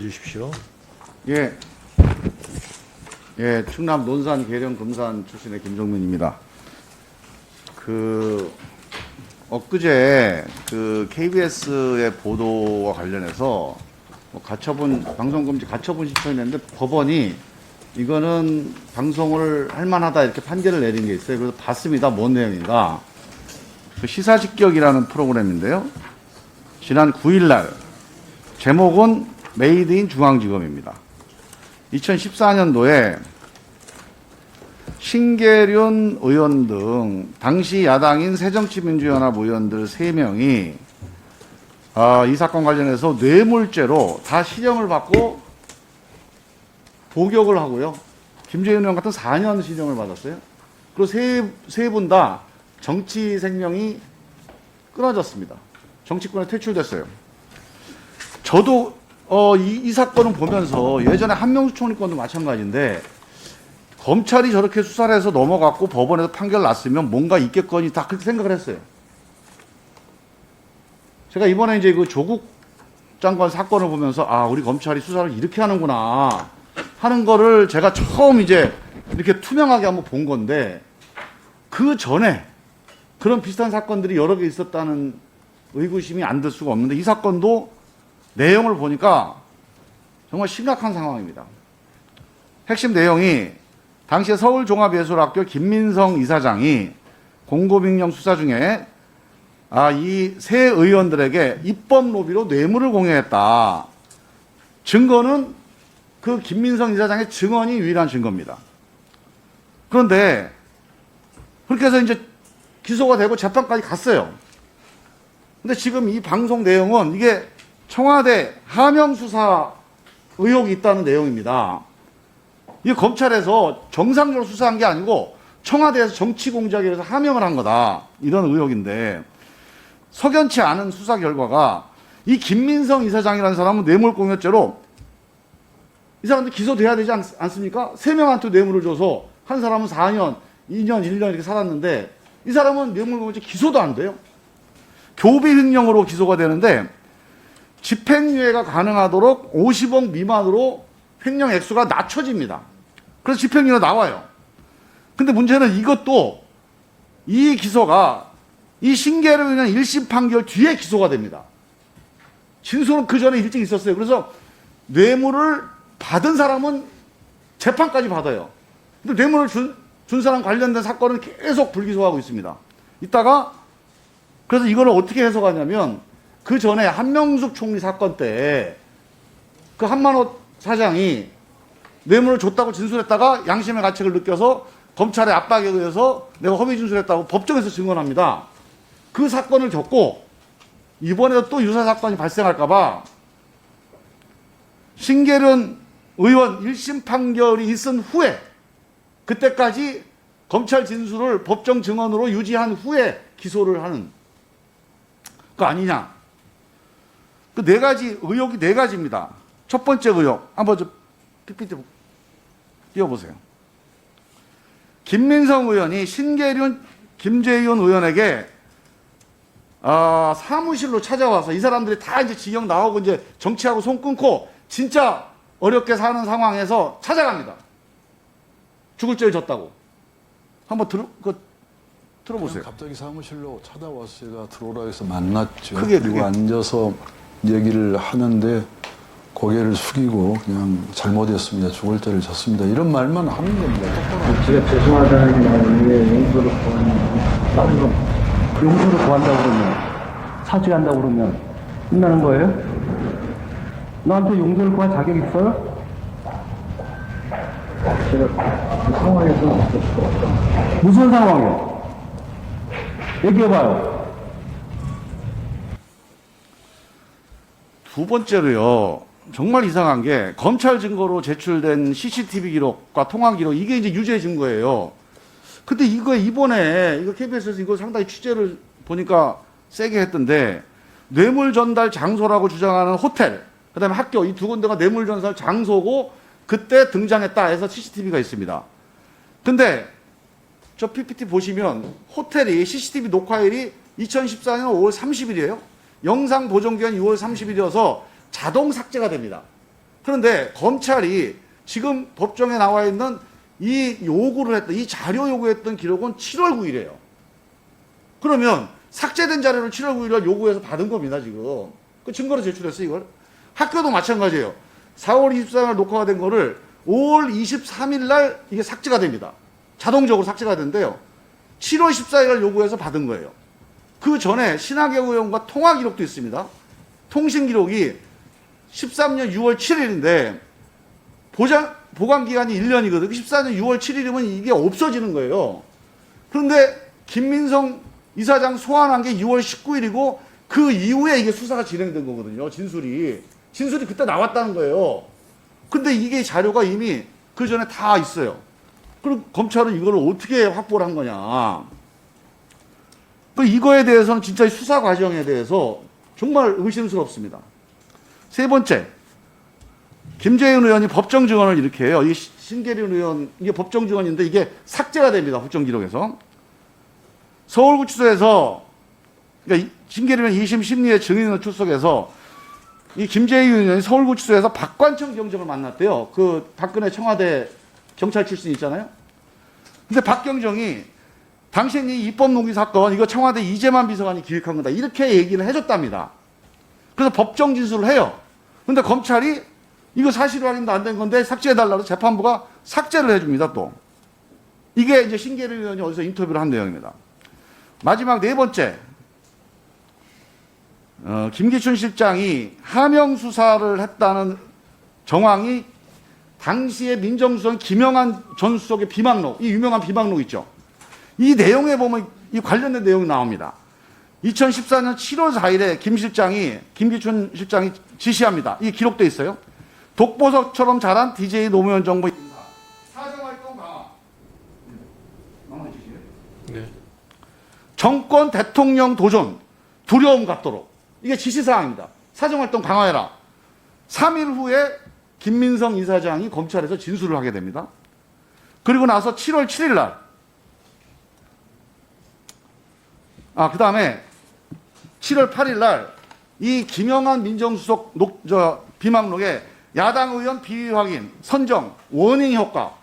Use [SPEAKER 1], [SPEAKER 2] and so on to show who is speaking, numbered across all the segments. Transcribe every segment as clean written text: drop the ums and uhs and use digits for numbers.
[SPEAKER 1] 주십시오.
[SPEAKER 2] 예, 충남 논산 계령 금산 출신의 김종민입니다. 엊그제 KBS의 보도와 관련해서 방송금지 가처분 신청했는데 법원이 이거는 방송을 할 만하다 이렇게 판결을 내린 게 있어요. 그래서 봤습니다. 뭔 내용인가. 시사직격이라는 프로그램인데요. 지난 9일 날 제목은 메이드인 중앙지검입니다. 2014년도에 신계륜 의원 등 당시 야당인 새정치민주연합 의원들 3명이 이 사건 관련해서 뇌물죄로 다 실형을 받고 복역을 하고요. 김재윤 의원 같은 4년 실형을 받았어요. 그리고 세 분 다 정치 생명이 끊어졌습니다. 정치권에 퇴출됐어요. 저도 이 사건을 보면서 예전에 한명수 총리 건도 마찬가지인데 검찰이 저렇게 수사를 해서 넘어갔고 법원에서 판결 났으면 뭔가 있겠거니 다 그렇게 생각을 했어요. 제가 이번에 이제 조국 장관 사건을 보면서 우리 검찰이 수사를 이렇게 하는구나 하는 거를 제가 처음 이제 이렇게 투명하게 한번 본 건데 그 전에 그런 비슷한 사건들이 여러 개 있었다는 의구심이 안 들 수가 없는데 이 사건도 내용을 보니까 정말 심각한 상황입니다. 핵심 내용이 당시에 서울종합예술학교 김민성 이사장이 공고명령 수사 중에 이 세 의원들에게 입법 로비로 뇌물을 공여했다. 증거는 그 김민성 이사장의 증언이 유일한 증거입니다. 그런데 그렇게 해서 이제 기소가 되고 재판까지 갔어요. 근데 지금 이 방송 내용은 이게 청와대 하명 수사 의혹이 있다는 내용입니다. 이게 검찰에서 정상적으로 수사한 게 아니고 청와대에서 정치 공작에 의해서 하명을 한 거다. 이런 의혹인데 석연치 않은 수사 결과가 이 김민성 이사장이라는 사람은 뇌물공여죄로 이 사람도 기소돼야 되지 않습니까? 3명한테 뇌물을 줘서 한 사람은 4년, 2년, 1년 이렇게 살았는데 이 사람은 뇌물공여죄 기소도 안 돼요. 교비횡령으로 기소가 되는데 집행유예가 가능하도록 50억 미만으로 횡령 액수가 낮춰집니다. 그래서 집행유예 나와요. 근데 문제는 이것도 이 기소가 이 신계로 인한 1심 판결 뒤에 기소가 됩니다. 진술은 그 전에 일찍 있었어요. 그래서 뇌물을 받은 사람은 재판까지 받아요. 근데 뇌물을 준 사람 관련된 사건은 계속 불기소하고 있습니다. 이따가 그래서 이거를 어떻게 해석하냐면 그 전에 한명숙 총리 사건 때 그 한만호 사장이 뇌물을 줬다고 진술했다가 양심의 가책을 느껴서 검찰의 압박에 의해서 내가 허위 진술했다고 법정에서 증언합니다. 그 사건을 겪고 이번에도 또 유사 사건이 발생할까봐 신계륜 의원 1심 판결이 있은 후에 그때까지 검찰 진술을 법정 증언으로 유지한 후에 기소를 하는 거 아니냐. 그 4가지 의혹이 4가지입니다. 첫 번째 의혹 한번 PPT 띄워보세요. 김민성 의원이 신계륜 김재윤 의원에게 사무실로 찾아와서 이 사람들이 다 이제 징역 나오고 이제 정치하고 손 끊고 진짜 어렵게 사는 상황에서 찾아갑니다. 죽을 죄를 졌다고. 한번 들어보세요.
[SPEAKER 3] 갑자기 사무실로 찾아와서 제가 들어오라 해서 만났죠.
[SPEAKER 2] 크게.
[SPEAKER 3] 앉아서 얘기를 하는데 고개를 숙이고 그냥 잘못했습니다. 죽을 죄를 졌습니다. 이런 말만 하는 겁니다. 똑바로.
[SPEAKER 4] 제가 죄송하다는 마음에 용서를 구하는 다른 건 용서를 구한다고 그러면 사죄한다고 그러면 끝나는 거예요? 나한테 용서를 구할 자격 있어요? 제가 그 상황에서 무슨 상황이요? 얘기해봐요.
[SPEAKER 2] 두 번째로요. 정말 이상한 게 검찰 증거로 제출된 CCTV 기록과 통화 기록 이게 이제 유죄 증거예요. 근데 이번에 KBS에서 이거 상당히 취재를 보니까 세게 했던데 뇌물 전달 장소라고 주장하는 호텔, 그다음에 학교 이 2군데가 뇌물 전달 장소고 그때 등장했다 해서 CCTV가 있습니다. 근데 저 PPT 보시면 호텔이 CCTV 녹화일이 2014년 5월 30일이에요. 영상 보존기한 6월 30일이어서 자동 삭제가 됩니다. 그런데 검찰이 지금 법정에 나와 있는 이 요구를 했던, 이 자료 요구했던 기록은 7월 9일이에요. 그러면 삭제된 자료를 7월 9일날 요구해서 받은 겁니다, 지금. 그 증거로 제출했어요, 이걸. 학교도 마찬가지예요. 4월 24일 녹화가 된 거를 5월 23일 날 이게 삭제가 됩니다. 자동적으로 삭제가 되는데요. 7월 14일 날 요구해서 받은 거예요. 그 전에 신하경 의원과 통화 기록도 있습니다. 통신 기록이 13년 6월 7일인데 보관 기간이 1년이거든요. 14년 6월 7일이면 이게 없어지는 거예요. 그런데 김민성 이사장 소환한 게 6월 19일이고 그 이후에 이게 수사가 진행된 거거든요. 진술이 그때 나왔다는 거예요. 근데 이게 자료가 이미 그 전에 다 있어요. 그럼 검찰은 이걸 어떻게 확보를 한 거냐. 이거에 대해서는 진짜 수사 과정에 대해서 정말 의심스럽습니다. 세 번째, 김재윤 의원이 법정 증언을 이렇게 해요. 이 신계륜 의원, 이게 법정 증언인데 이게 삭제가 됩니다. 법정 기록에서. 서울구치소에서, 그러니까 신계륜 2심 심리의 증인으로 출석해서 이 김재윤 의원이 서울구치소에서 박관청 경정을 만났대요. 그 박근혜 청와대 경찰 출신 있잖아요. 근데 박 경정이 당신 이 입법 노기 사건 이거 청와대 이재만 비서관이 기획한 거다. 이렇게 얘기를 해줬답니다. 그래서 법정 진술을 해요. 근데 검찰이 이거 사실 확인도 안 된 건데 삭제해달라고 재판부가 삭제를 해줍니다, 또. 이게 이제 신계륜 의원이 어디서 인터뷰를 한 내용입니다. 마지막 네 번째. 김기춘 실장이 하명 수사를 했다는 정황이 당시에 민정수석 김영한 전 수석의 비방록, 이 유명한 비방록 있죠. 이 내용에 보면 이 관련된 내용이 나옵니다. 2014년 7월 4일에 김기춘 실장이 지시합니다. 이 기록돼 있어요. 독보석처럼 자란 DJ 노무현 정부 사정활동 강화. 나만 지시해요?
[SPEAKER 1] 네.
[SPEAKER 2] 정권 대통령 도전 두려움 갖도록. 이게 지시사항입니다. 사정활동 강화해라. 3일 후에 김민성 이사장이 검찰에서 진술을 하게 됩니다. 그리고 나서 7월 7일 날, 그 다음에 7월 8일 날, 이 김영한 민정수석 비망록에 야당 의원 비위 확인, 선정, 워닝 효과.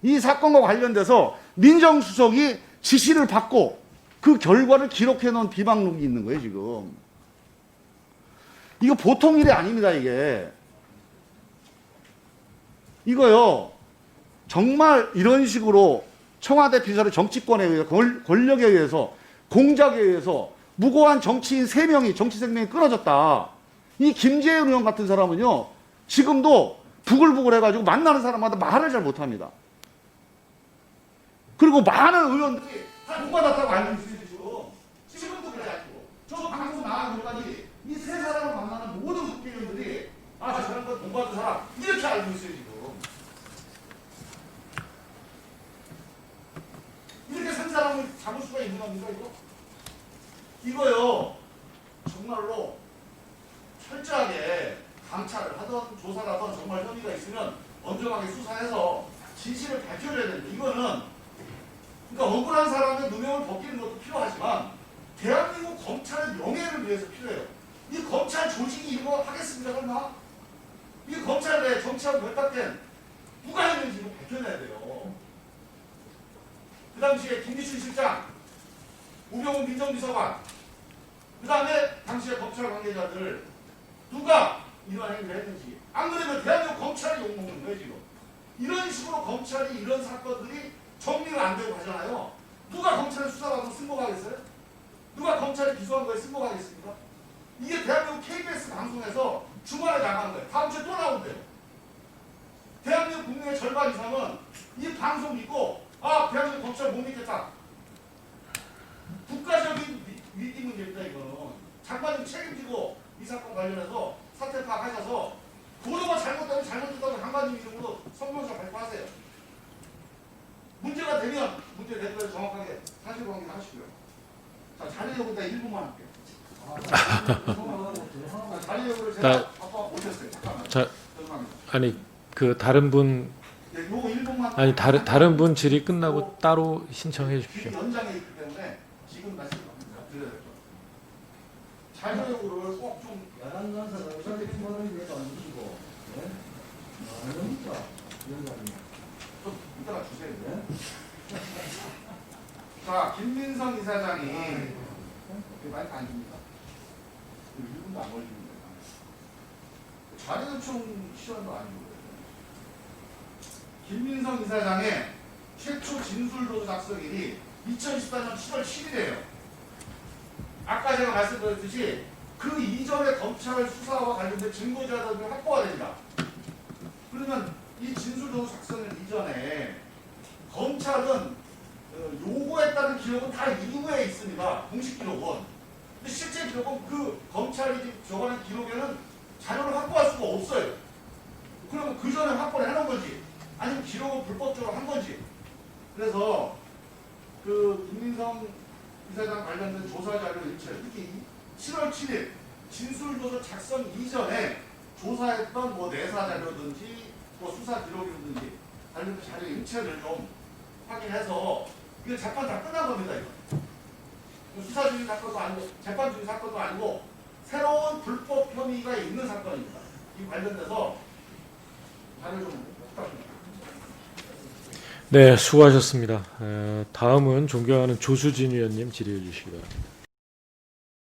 [SPEAKER 2] 이 사건과 관련돼서 민정수석이 지시를 받고 그 결과를 기록해 놓은 비망록이 있는 거예요, 지금. 이거 보통 일이 아닙니다, 이게. 이거요, 정말 이런 식으로 청와대 비서를 정치권에 의해서, 권력에 의해서, 공작에 의해서 무고한 정치인 3명이, 정치 생명이 끊어졌다. 이 김재윤 의원 같은 사람은요, 지금도 부글부글 해가지고 만나는 사람마다 말을 잘 못합니다. 그리고 많은 의원들이 다 돈 받았다고 알고 있어요, 지금. 지금도 그래 가지고. 저 방송 나가는 것까지 이 세 사람을 만나는 모든 국회의원들이 저 사람 돈 받은 사람 이렇게 알고 있어요, 지금. 이렇게 산 사람을 잡을 수가 있는 겁니까, 이거? 이거요, 정말로 철저하게 감찰을 하던 조사를 하던 정말 혐의가 있으면 엄정하게 수사해서 진실을 밝혀줘야 되는데, 이거는 그러니까 억울한 사람의 누명을 벗기는 것도 필요하지만 대한민국 검찰의 명예를 위해서 필요해요. 이 검찰 조직이 이거 하겠습니까, 설마? 이 검찰에 정치하고 결탁된 누가 했는지 이거 밝혀내야 돼요. 그 당시에 김기춘 실장, 우병우 민정비서관, 그 다음에 당시에 검찰 관계자들 누가 이런 행위를 했는지. 안 그러면 대한민국 검찰이 욕먹는 거예요, 지금. 이런 식으로 검찰이 이런 사건들이 정리가 안 되고 가잖아요. 누가 검찰에 수사받으면 승복하겠어요? 누가 검찰에 기소한 거에 승복하겠습니까? 이게 대한민국 KBS 방송에서 주말에 나가는 거예요. 다음 주에 또 나온대요. 대한민국 국민의 절반 이상은 이 방송 믿고 대한민국 검찰 못 믿겠다. 국가적인 위기 문제입니다, 이거는. 장관님 책임지고 이 사건 관련해서 사태 파악하셔서 보도가 잘못되면 잘못됐다고 장관님 이름으로 성명서 발표하세요. 문제가 되면 문제 된 거에 정확하게 사실관계를 하시고요. 자, 자리 요구 내 1분만 할게요. 자리 요구를 제가 아까 못했어요. 잠깐만.
[SPEAKER 1] 아니 그 다른 분
[SPEAKER 2] 네, 요거 1분만.
[SPEAKER 1] 아니 다른 분 질의 끝나고 따로 신청해 주십시오.
[SPEAKER 2] 연장에 있기 때문에 지금 말씀 드려야 될 것 같아요. 자리 요구를 꼭 좀.
[SPEAKER 5] 야당 간사가 의사들이 뭐는
[SPEAKER 2] 좀 이따가 주세요. 자, 김민성 이사장이 마이크 안 줍니다. 1분도 안 걸리는데. 자료 요청 시간도 아니고. 김민성 이사장의 최초 진술도서 작성일이 2014년 7월 7일이에요. 아까 제가 말씀드렸듯이 그 이전에 검찰 수사와 관련된 증거 자료들이 확보가 됩니다. 그러면 이 진술도서 작성일 이전에 검찰은 요구했다는 기록은 다 이후에 있습니다. 공식 기록은. 근데 실제 기록은 그 검찰이 저번에 기록에는 자료를 확보할 수가 없어요. 그러면 그 전에 확보를 해놓은 건지 아니면 기록을 불법적으로 한 건지. 그래서 그 김민성 이사장 관련된 조사 자료 일체 특히 7월 7일 진술조서 작성 이전에 조사했던 뭐 내사 자료든지 뭐 수사 기록이든지 관련된 자료 일체를 좀 확인해서 이거 재판 다 끝난 겁니다. 이거. 수사 중인 사건도 아니고 재판 중인 사건도 아니고 새로운 불법 혐의가 있는 사건입니다. 이 관련돼서 자료 좀 부탁드립니다.
[SPEAKER 1] 네, 수고하셨습니다. 다음은 존경하는 조수진 위원님 질의해 주시기 바랍니다.